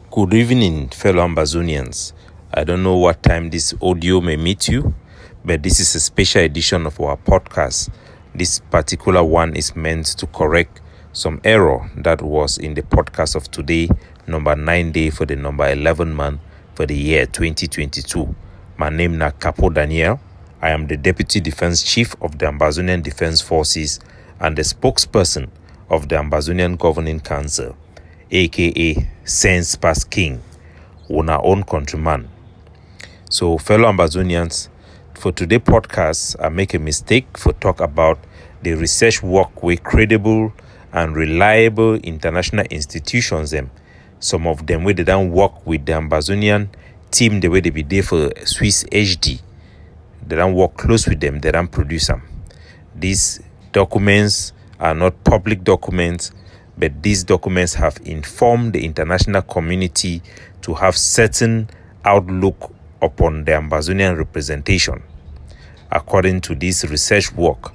Good evening, fellow Ambazonians. I don't know what time this audio may meet you, but this is a special edition of our podcast. This particular one is meant to correct some error that was in the podcast of today, number 9 day for the number 11 month for the year 2022. My name is Capo Daniel. I am the Deputy Defense Chief of the Ambazonian Defense Forces and the spokesperson of the Ambazonian Governing Council, aka Sense Past King, on our own countryman. So, fellow Ambazonians, for today's podcast, I make a mistake for talk about the research work with credible and reliable international institutions. Some of them where they don't work with the Ambazonian team the way they be there for Swiss HD. They don't work close with them, they don't produce them. These documents are not public documents, but these documents have informed the international community to have certain outlook upon the Ambazonian representation. According to this research work,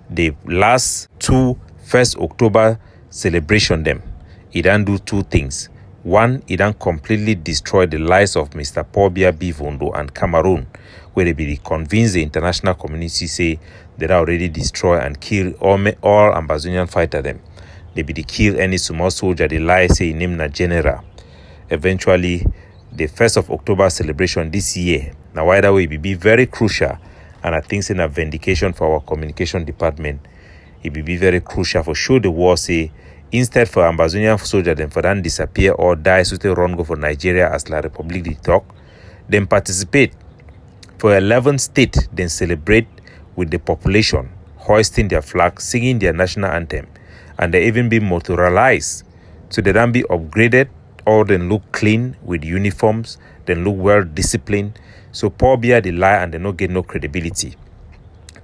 the last 1st October celebration it done do two things. One, it done completely destroy the lives of Mr. Paul Biya Bivondo and Cameroon, where they be convinced the international community say they already destroy and kill all Ambazonian fighter them. They be kill any small soldier, they lie say name na general. Eventually, the 1st of October celebration this year, now either way be very crucial, and I think it's a vindication for our communication department. It will be very crucial for show the war say instead for Ambazonian soldier them for them disappear or die so they run go for Nigeria as La Republic they talk, then participate for 11 states, then celebrate with the population, hoisting their flag, singing their national anthem, and they even be motorized so they don't be upgraded or then look clean with uniforms, then look well disciplined. So Paul Biya they lie and they not get no credibility.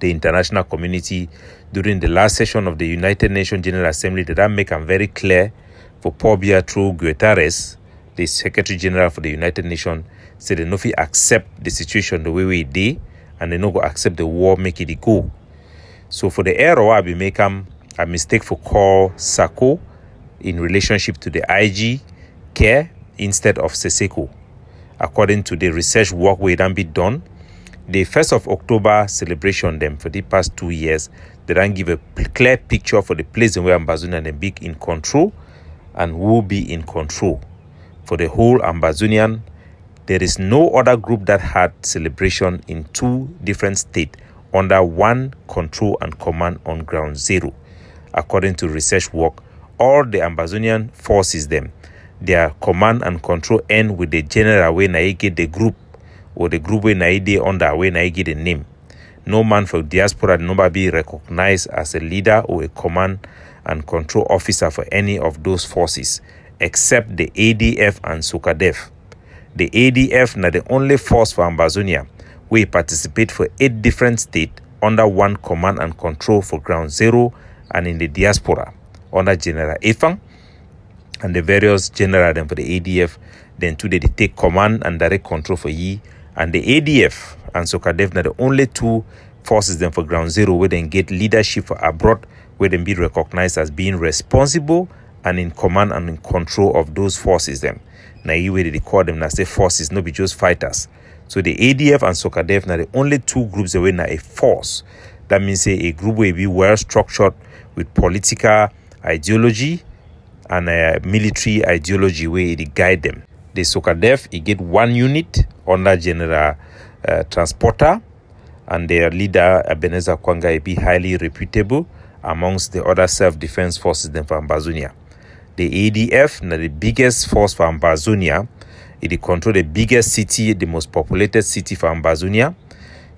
The international community during the last session of the United Nations General Assembly did that make them very clear for Paul Biya through Guterres, the Secretary General for the United Nations, said they no fit accept the situation the way we did and they no go accept the war make it go. So for the error I be make a mistake for call Sako in relationship to the IG care instead of Seseko. According to the research work we done be done, the 1st of October celebration them for the past 2 years, they don't give a clear picture for the place where Ambazonia and be in control and will be in control. For the whole Ambazonian, there is no other group that had celebration in 2 different states under one control and command on ground zero. According to research work, all the Ambazonian forces their command and control end with the general when I get the group or the group when I dey under when I get the name. No man for diaspora number be recognized as a leader or a command and control officer for any of those forces except the ADF and SOCADEF. The ADF na the only force for Ambazonia we participate for 8 different states under one command and control for ground zero and in the diaspora under General Efang and the various general them for the ADF. Then today they take command and direct control for ye, and the ADF and SOCADEF are the only 2 forces them for ground zero where they get leadership for abroad, where they be recognized as being responsible and in command and in control of those forces them. Now you way they call them as the forces, no be just fighters. So the ADF and SOCADEF are the only 2 groups that were a force. That means a group will be well structured with political ideology and military ideology where they guide them. The SOCADEF, it get 1 unit under General Transporter, and their leader, Ebenezer Kwanga, be highly reputable amongst the other self-defense forces then for Ambazonia. The ADF, the biggest force for Ambazonia, it control the biggest city, the most populated city for Ambazonia.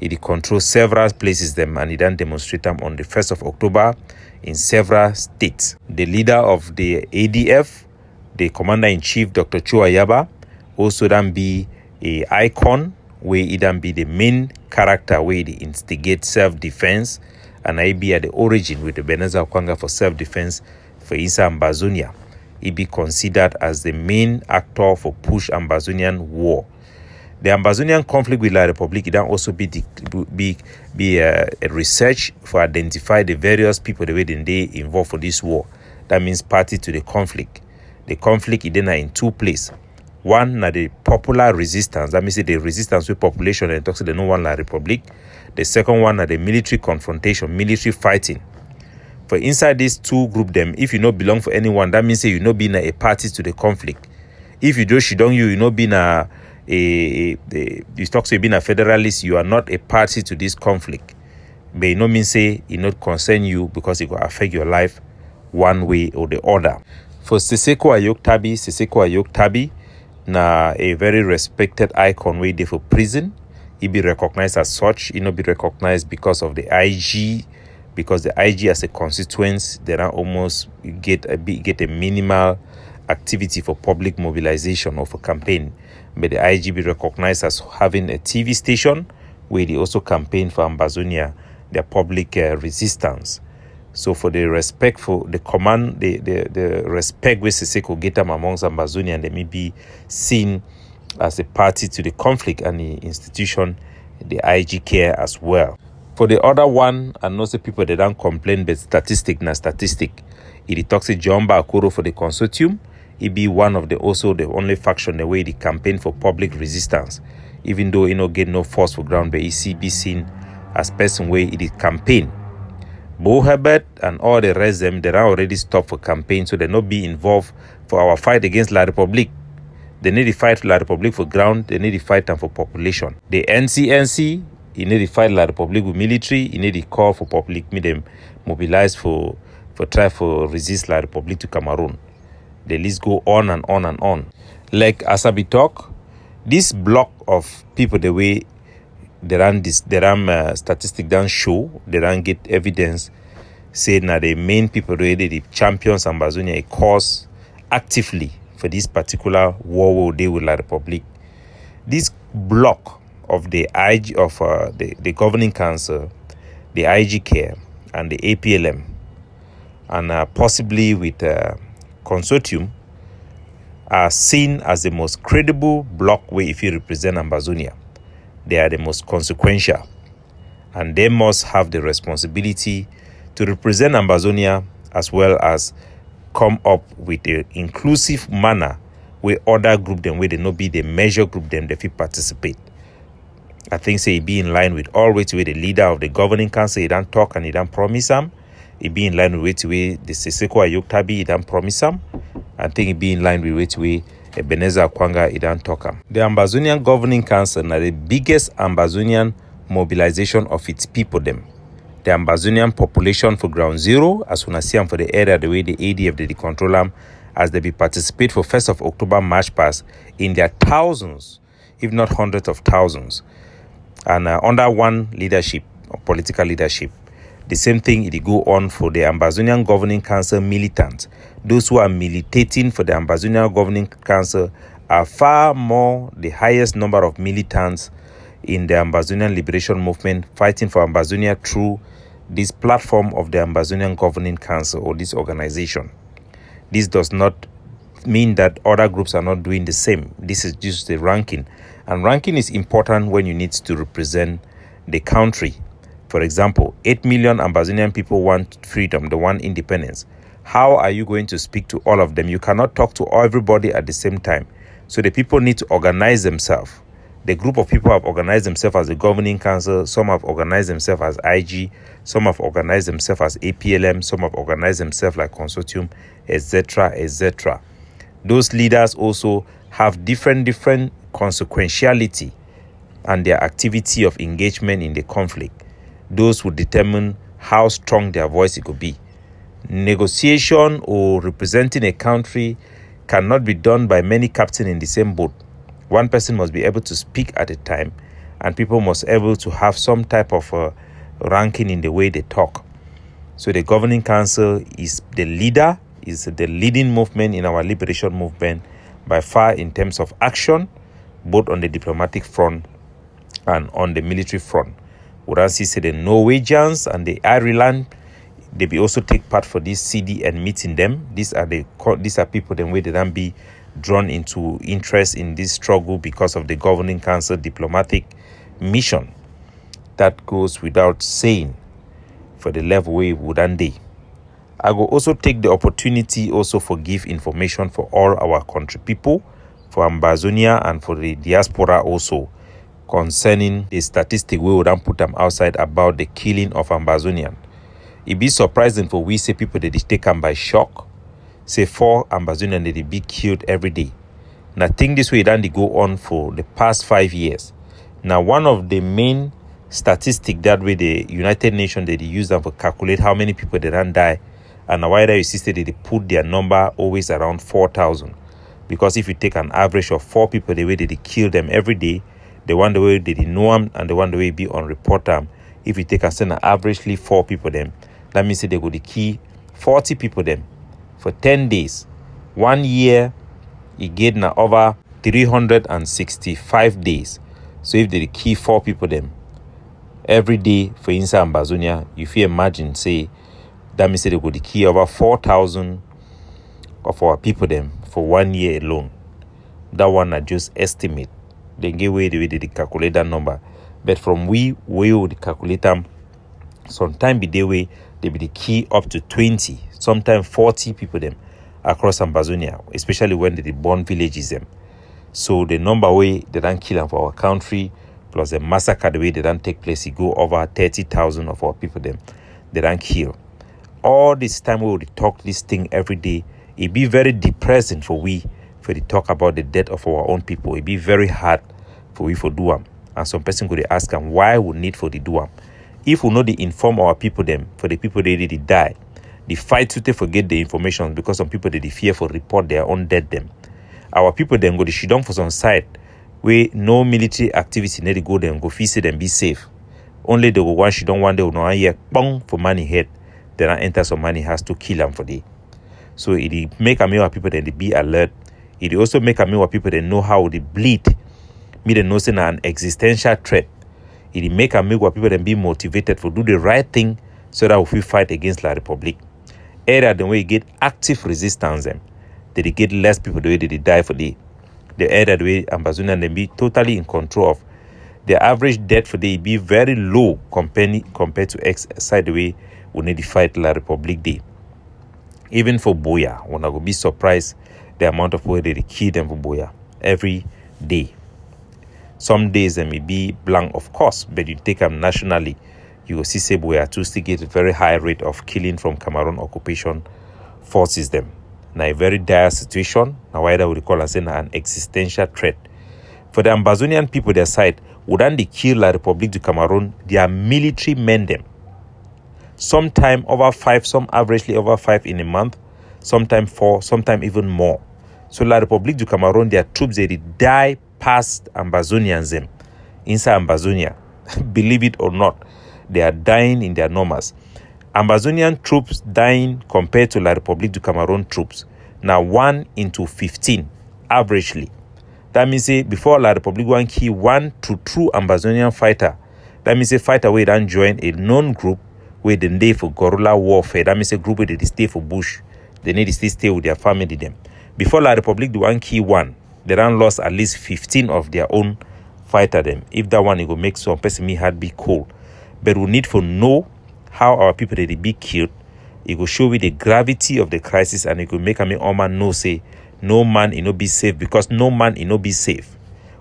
It controls several places them, and it then demonstrate them on the 1st of October in several states. The leader of the ADF, the Commander-in-Chief, Dr. Chua Yaba, also then be a icon where it then be the main character where they instigate self-defense, and I be at the origin with the Ebenezer Kwanga for self-defense for Isa Ambazonia. It be considered as the main actor for push Ambazonian war. The Ambazonian conflict with La Republic can also be a research for identify the various people the way they involved for this war. That means party to the conflict. The conflict is then in 2 places. One na the popular resistance. That means the resistance with population and talks to the no one la republic. The second one na the military confrontation, military fighting. For inside these two group them, if you no belong for anyone, that means you no be a party to the conflict. If you do shidong you no be you talk to being a federalist, you are not a party to this conflict. But it no mean say it not concern you because it will affect your life one way or the other. For Siseko Ayok Tabi, na a very respected icon way there for prison. He be recognized as such. He not be recognized because of the IG, because the IG as a constituency, they are almost get a minimal activity for public mobilization or for campaign. But the IG be recognized as having a TV station where they also campaign for Ambazonia, their public resistance. So for the respect for the command, the respect with Siseko get them amongst Ambazonia, and they may be seen as a party to the conflict and the institution, the IG care as well. For the other one, and also people they don't complain, but statistic. It talks to Jomba Akuro for the consortium. It be one of the only faction the way they campaign for public resistance, even though get no force for ground, but it be seen as person way it campaign. Bo Herbert and all the rest them they are already stopped for campaign, so they not be involved for our fight against La Republique. They need to fight La Republique for ground, they need to fight them for population. The NCNC, you need to fight La Republique with military, you need to call for public, make them mobilize for try for resist La Republique to Cameroon. The list go on and on and on. Like Asabi talk, this block of people the way they run statistic don't show, they don't get evidence say now the main people really the champions Ambazonia a cause actively for this particular war they with La Republique. This block of the IG of the governing council, the IG care and the APLM, and possibly with consortium, are seen as the most credible block way if you represent Ambazonia. They are the most consequential, and they must have the responsibility to represent Ambazonia as well as come up with an inclusive manner where other group them where they not be the major group them they fit participate. I think say it be in line with always where the leader of the governing council he don't talk and he don't promise them. It be in line with where the Siseko Ayok Tabi he don't promise them. I think it be in line with where Ebenezer Kwanga he don't talk them. The Ambazonian Governing Council are the biggest Ambazonian mobilization of its people them. The Ambazonian population for ground zero, as soon as see them for the area the way the ADF they control them, as they be participate for 1st of October march past in their thousands, if not hundreds of thousands, and under one leadership, or political leadership. The same thing it go on for the Ambazonian Governing Council militants. Those who are militating for the Ambazonian Governing Council are far more the highest number of militants in the Ambazonian Liberation Movement fighting for Ambazonia through this platform of the Ambazonian Governing Council or this organization. This does not mean that other groups are not doing the same. This is just the ranking. And ranking is important when you need to represent the country. For example, 8 million Ambazonian people want freedom, they want independence. How are you going to speak to all of them? You cannot talk to everybody at the same time. So the people need to organize themselves. The group of people have organized themselves as the governing council. Some have organized themselves as IG. Some have organized themselves as APLM. Some have organized themselves like consortium, etc., etc. Those leaders also have different consequentiality and their activity of engagement in the conflict. Those would determine how strong their voice could be. Negotiation or representing a country cannot be done by many captains in the same boat. One person must be able to speak at a time, and people must be able to have some type of ranking in the way they talk. So the governing council is the leader, is the leading movement in our liberation movement by far in terms of action, both on the diplomatic front and on the military front. Uransi said the Norwegians and the Ireland, they be also take part for this CD and meeting them. These are people them where they don't be drawn into interest in this struggle because of the governing council diplomatic mission. That goes without saying for the level way wouldn't they. I will also take the opportunity also for give information for all our country people for Ambazonia and for the diaspora also, concerning the statistic we would put them outside about the killing of Ambazonian. It be surprising for we say people that they take them by shock. Say 4 Ambazonian that they be killed every day. Now think this way then they go on for the past 5 years. Now one of the main statistic that way the United Nations they use them for calculate how many people they don't die, and why you see they put their number always around 4,000. Because if you take an average of 4 people the way they kill them every day, the one the way they know them and the one the way be on report them, if you take and send an averagely 4 people them, that means they go to kill 40 people them for 10 days. 1 year, you get now over 365 days. So if they kill 4 people them every day for inside Ambazonia, if you imagine, say, that means they go to kill over 4,000 of our people them for 1 year alone. That one I just estimate. They give way the way they calculate that number. But from we would calculate them, sometime be the way they be the key up to 20, sometimes 40 people them across Ambazonia, especially when they born villages them. So the number way they don't kill them for our country, plus the massacre the way they don't take place, it go over 30,000 of our people them they don't kill. All this time we would talk this thing every day. It be very depressing for the talk about the death of our own people. It be very hard for we for do them. And some person could ask them why we need for the do them. If we know they inform our people them, for the people they did die, the fight to forget the information because some people they fear for report their own dead them. Our people then go to shit down for some side where no military activity need to go there and go visit and be safe. Only they go one shit down one day no hear bang for money head, then I enter some money has to kill them for day. So it make a our people then they be alert. It also make a our people they know how they bleed. Me they know say an existential threat. It make a our people then be motivated to do the right thing so that if we fight against La Republic. Either the way you get active resistance them, they get less people the way they die for the either the way Ambazonia they be totally in control of. The average death for they be very low compared to X side the way we need to fight La Republic Day. Even for Boya, when I go be surprised the amount of people they kill them for Boya every day. Some days they may be blank, of course, but you take them nationally, you will see say Boya too still get a very high rate of killing from Cameroon occupation forces them. Now a very dire situation. Now why that would call us an existential threat. For the Ambazonian people their side, wouldn't they kill La Republic du Cameroon? Their military men them. Sometime over 5, some averagely over 5 in a month, sometime 4, sometime even more. So La Republic du Cameroon, their troops they die past Ambazonians them inside Ambazonia. Believe it or not, they are dying in their numbers. Ambazonian troops dying compared to La Republic du Cameroon troops. Now 1 into 15 averagely. That means say before La Republic one key 1 to true Ambazonian fighter. That means a fighter where they join a known group where they day for guerrilla warfare. That means a group where they stay for bush. They need to stay with their family them. Before La Republic the one key 1, they done lost at least 15 of their own fighter them. If that one it will make some person me heart be cold. But we need to know how our people they be killed. It will show you the gravity of the crisis, and it will make me all man know say no man no be safe, because no man no be safe.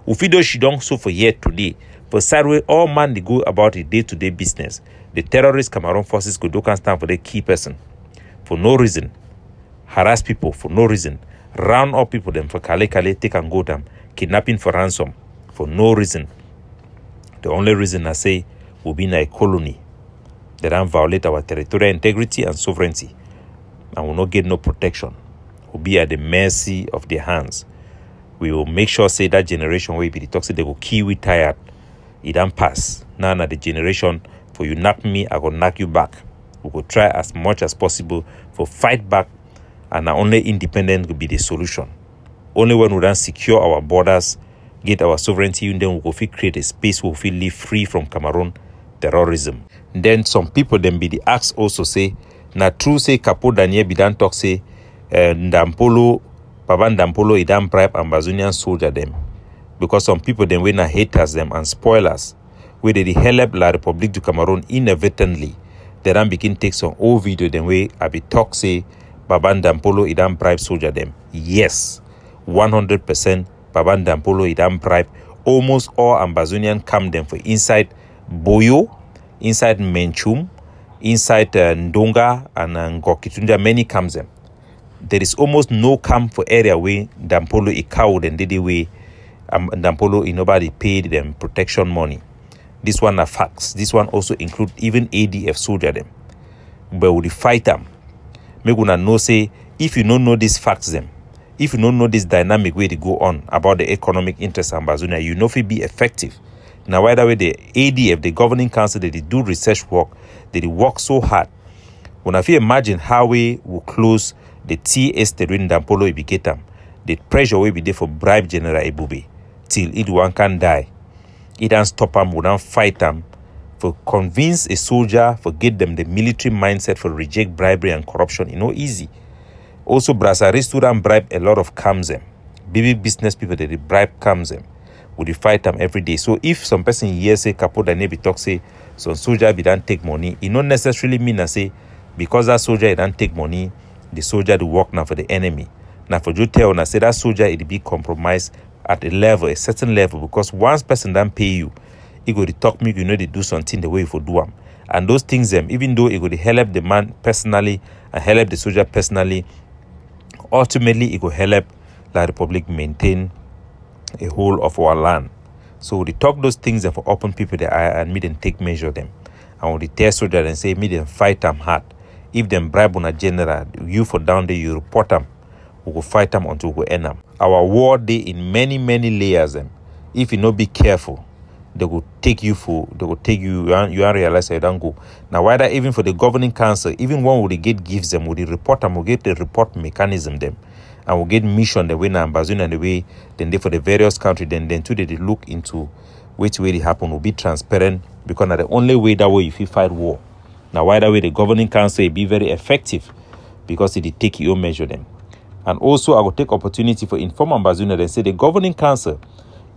Ufido she don't so for yet today. For sideway all man they go about the day-to-day business. The terrorist Cameroon forces could do can stand for the key person for no reason. Harass people for no reason. Round up people them for kale take and go them. Kidnapping for ransom for no reason. The only reason I say will be in a colony. They don't violate our territorial integrity and sovereignty, and will not get no protection. Will be at the mercy of their hands. We will make sure say that generation where be the toxic they will kill we tired. It don't pass. Now the generation for you knock me, I will knock you back. We will try as much as possible for fight back, and only independent will be the solution. Only when we don't secure our borders, get our sovereignty, and then we will create a space where we feel live free from Cameroon terrorism. Then some people then be the ask also say, na true say Capo Daniel be done talk say, Ndampolo, Papa Ndampolo he done bribe Ambazonian soldier them. Because some people then when haters them and spoilers, where they help La Republic du Cameroon inadvertently, they then begin take some old video then way I be talk say, Papa Ndampolo he done bribe soldier them. Yes, 100% Baban Dampolo he done bribe almost all Ambazonian come them for inside Boyo, inside Menchum, inside Ndonga and Ngokitunda, many camps them. There is almost no camp for area where Dampolo he cowed and did the way Dampolo nobody paid them protection money. This one are facts. This one also include even ADF soldier them. But we fight them. Make una know say if you don't know these facts them, if you don't know this dynamic way to go on about the economic interest of Ambazonia, you know if it be effective. Now why that way the ADF, the governing council, they do research work, they work so hard. When if you imagine how we will close the TS the Rin Dampolo Ibiketam, the pressure will be there for bribe General Ebube till it one can die. It don't stop them, we don't fight them. For convince a soldier, for get them the military mindset for reject bribery and corruption, easy. Also, Brassaris student bribe a lot of camps them. Big business people they bribe camps them. We fight them every day. So if some person here say Capo Daniel be talk say some soldier be don't take money, it not necessarily mean I say because that soldier he don't take money, the soldier do work now for the enemy. Now for you tell I say that soldier it be compromised at a certain level, because once person don't pay you, he go to talk me, they do something the way you for do them. And those things them, even though it go to help the man personally and help the soldier personally, ultimately it will help the Republic maintain a whole of our land. So we talk those things and for open people the eye and me then take measure them. And we tell soldiers and say me then fight them hard. If them bribe on a general, you for down there you report them. We will fight them until we end them. Our war day in many layers them. If you not be careful, they will take you you don't realize you don't go. Now why that even for the governing council, even when we get gives them, we report them, we get the report mechanism them, and we get mission the way now Ambazonia the way then they for the various countries, then too they look into which way it happen will be transparent, because now the only way that way if you fight war. Now why that way the governing council be very effective, because it take you measure them. And also I will take opportunity for inform Ambazonia and say the governing council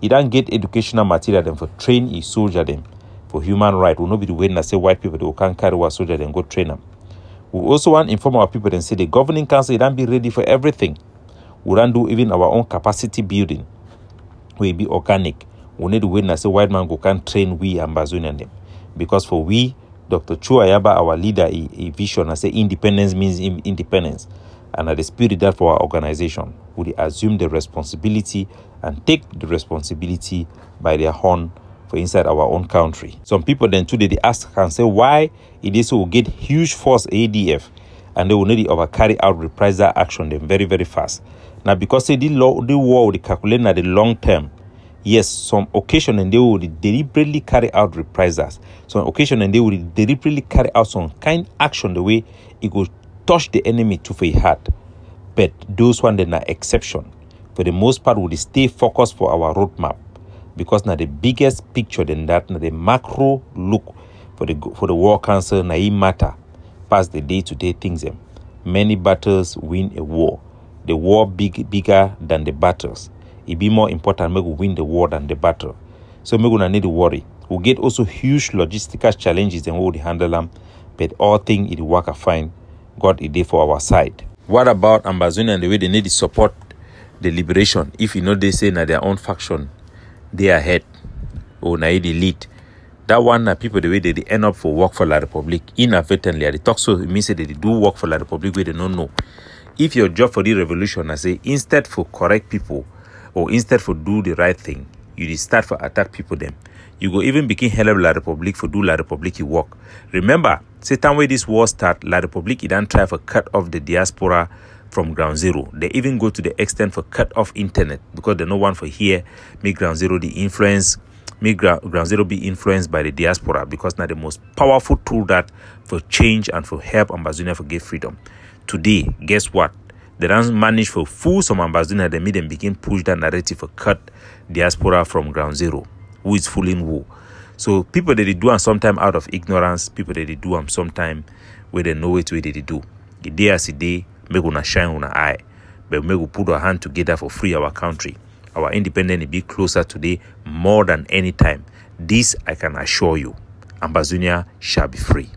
he don't get educational material them for train his soldier them for human right. Will not be the way that say white people they can't carry our soldier then go train them. We also want to inform our people and say the governing council he don't be ready for everything. We don't do even our own capacity building. We be organic. We need to wait and say white man go can train we Ambazonian them. Because for we, Dr. Chuayaba, our leader, a vision and say independence means independence. And at the spirit that for our organization, we assume the responsibility and take the responsibility by their horn for inside our own country. Some people then today they ask and say why it is so get huge force ADF and they will need to carry out reprisal action them very fast. Now because they the war will calculate at the long term. Yes, some occasion and they will deliberately carry out reprisals. Some occasion and they will deliberately carry out some kind action the way it will touch the enemy to very hard. But those one then are exception. For the most part, we stay focused for our roadmap, because now the biggest picture than that, now the macro look for the war council, now it matter past the day-to-day things. Many battles win a war. The war bigger than the battles. It be more important make we win the war than the battle. So we gonna need to worry. We get also huge logistical challenges and we will handle them, but all things it work fine. God is there for our side. What about Ambazonia and the way they need to support the liberation? If they say na their own faction, they are head or na the lead. That one people the way they end up for work for La Republic inadvertently. They talk so it means that they do work for La Republic where they don't know. If your job for the revolution, I say instead for correct people or instead for do the right thing, you start for attack people them. You go even begin help La Republic for do La Republic you work. Remember, say time where this war start, La Republic it don't try for cut off the diaspora from ground zero. They even go to the extent for cut off internet because they no one for here make ground zero the influence, make ground zero be influenced by the diaspora, because now the most powerful tool that for change and for help Ambazonia for get freedom. Today, guess what? They don't manage for fool some Ambazonia, they made them begin push that narrative for cut diaspora from ground zero. Who is fooling who? So people that they do them sometime out of ignorance, people that they do them sometime where they know it where they do. The day as a day, make una shine on our eye, but make we put our hand together for free our country. Our independence will be closer today more than any time. This I can assure you. Ambazonia shall be free.